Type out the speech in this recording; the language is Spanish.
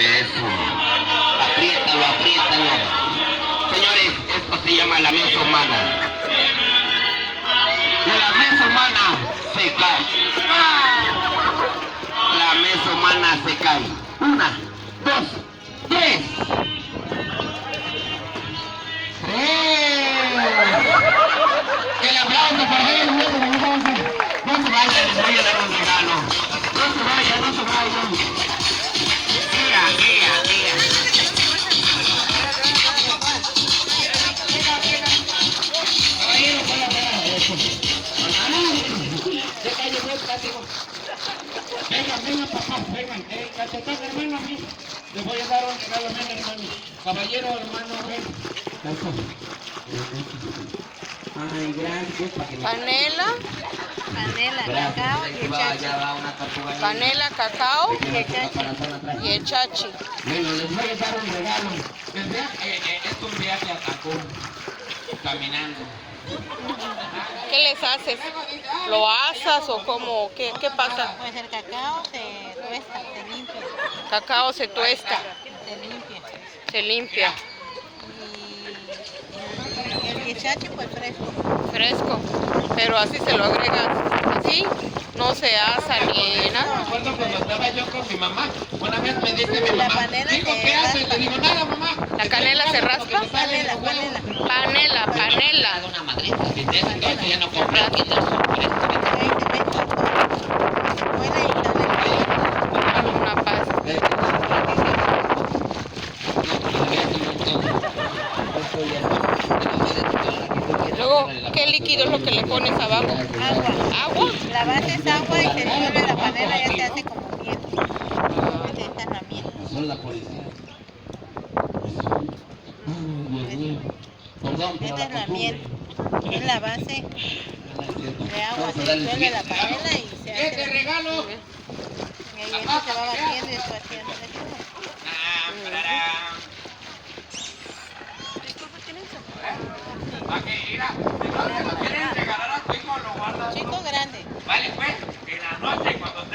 Eso. Apriétalo, apriétalo. Señores, esto se llama la mesa humana. La mesa humana se cae. La mesa humana se cae. 1, 2, 3. El aplauso para él. No se vayan, les voy a dar un regalo. No se vayan, no se vayan. Mira, mira, mira. Caballero, voy a ver eso. Vengan, vengan, papá, vengan. Cachetón, hermano, a mí. Les voy a dar un regalo, ven, hermano. Caballero, hermano, ven. Ay, gracias. Canela, Cacao y chachi. canela, cacao y el chachi. Bueno, les voy a dar un regalo. Es un viaje a Cancún, caminando. ¿Qué les haces? ¿Lo asas o cómo? ¿Qué pasa? Pues el cacao se tuesta, se limpia. Cacao se tuesta, Se limpia. se limpia, Y el chachi pues fresco. fresco. Pero así se lo agregas, así, no se asa ni nada. Me acuerdo cuando estaba yo con mi mamá. Una vez me dice mi La mamá, panela digo, se ¿qué haces? raspa. Le digo, nada, mamá. ¿La canela se raspa? Panela. Panela, panela. Una madrita, ¿viste? Entonces ya no compré aquí las sorpresas. Ahí te metes buena y canela. Una paz. Luego, ¿qué líquido es lo que le pones abajo? Agua. ¿Agua? La base es agua y se disuelve la panela, ya se hace como miel. Esta es la miel. Son la policía. Dios mío. Perdón, pero Esta es la miel. Es la base de agua. Se disuelve la panela y se hace. ¡Este regalo! Y ahí esto se va batiendo y esto haciendo.